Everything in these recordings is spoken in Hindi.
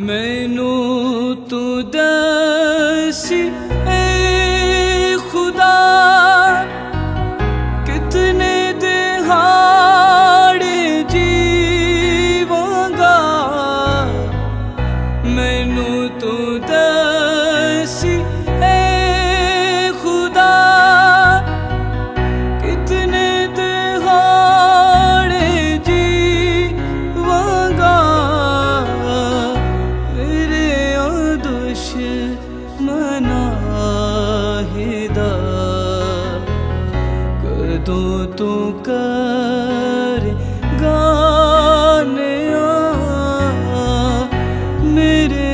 मैनू तू दसी ए खुदा कितने दिहाड़े जीवांगा। मैनू तू दसी ए खुदा कितने दिहाड़े जीवांगा। मनाहिदा कदों तू कर गाने मेरे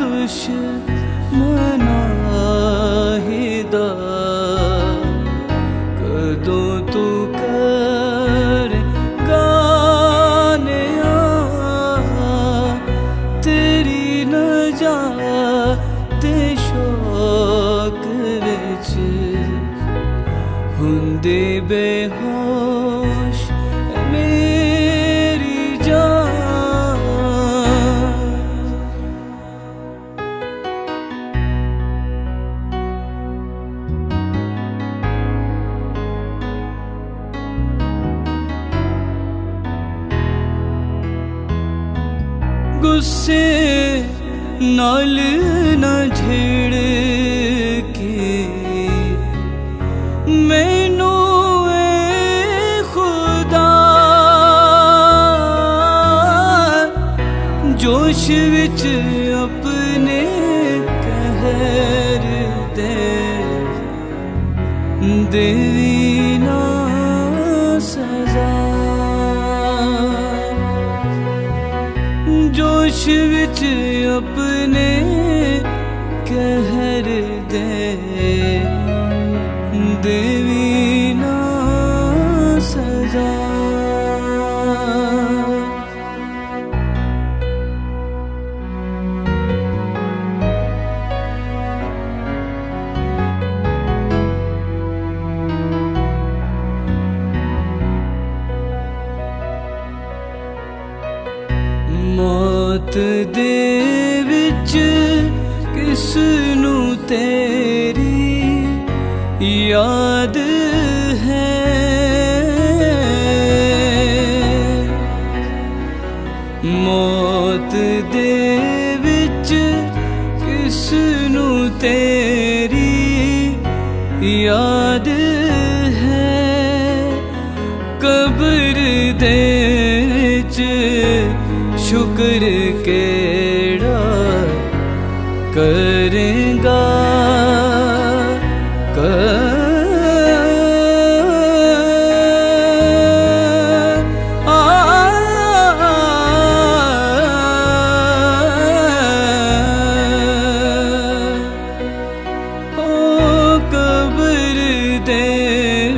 दुश्मनाहिदा कदों तू कर गाने तेरी नजात शौक विच हुंदे बेहोश मेरी जान। गुस्से नाल न झिड़के मैनू ए खुदा जोश विच अपने कहर दे देवी ना सजा। जोश विच अपने कहर दे देवी ना सजा। मौत दे विच किसनू तेरी याद है। मौत दे विच किसनू तेरी याद है। कब्र दे विच शुक्र केड़ा करेगा। कब्र दे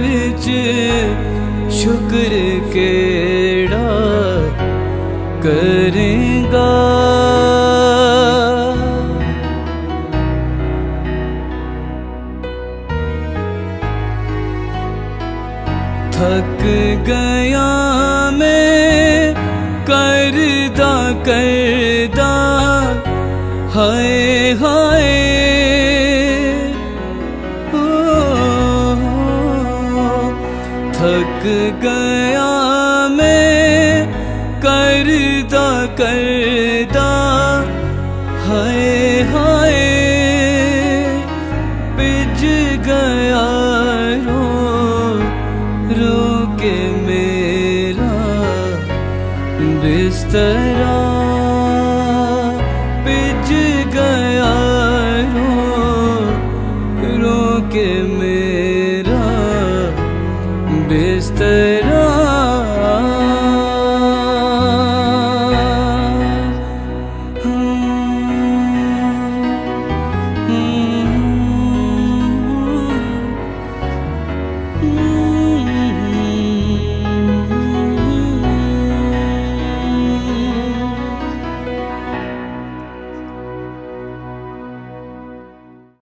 विच शुक्र केड़ा करेगा। थक गया मैं करदा करदा हाय हाय। थक गया मैं करदा करदा हाय हाय। पिज गया रो रो के मेरा बिस्तरा।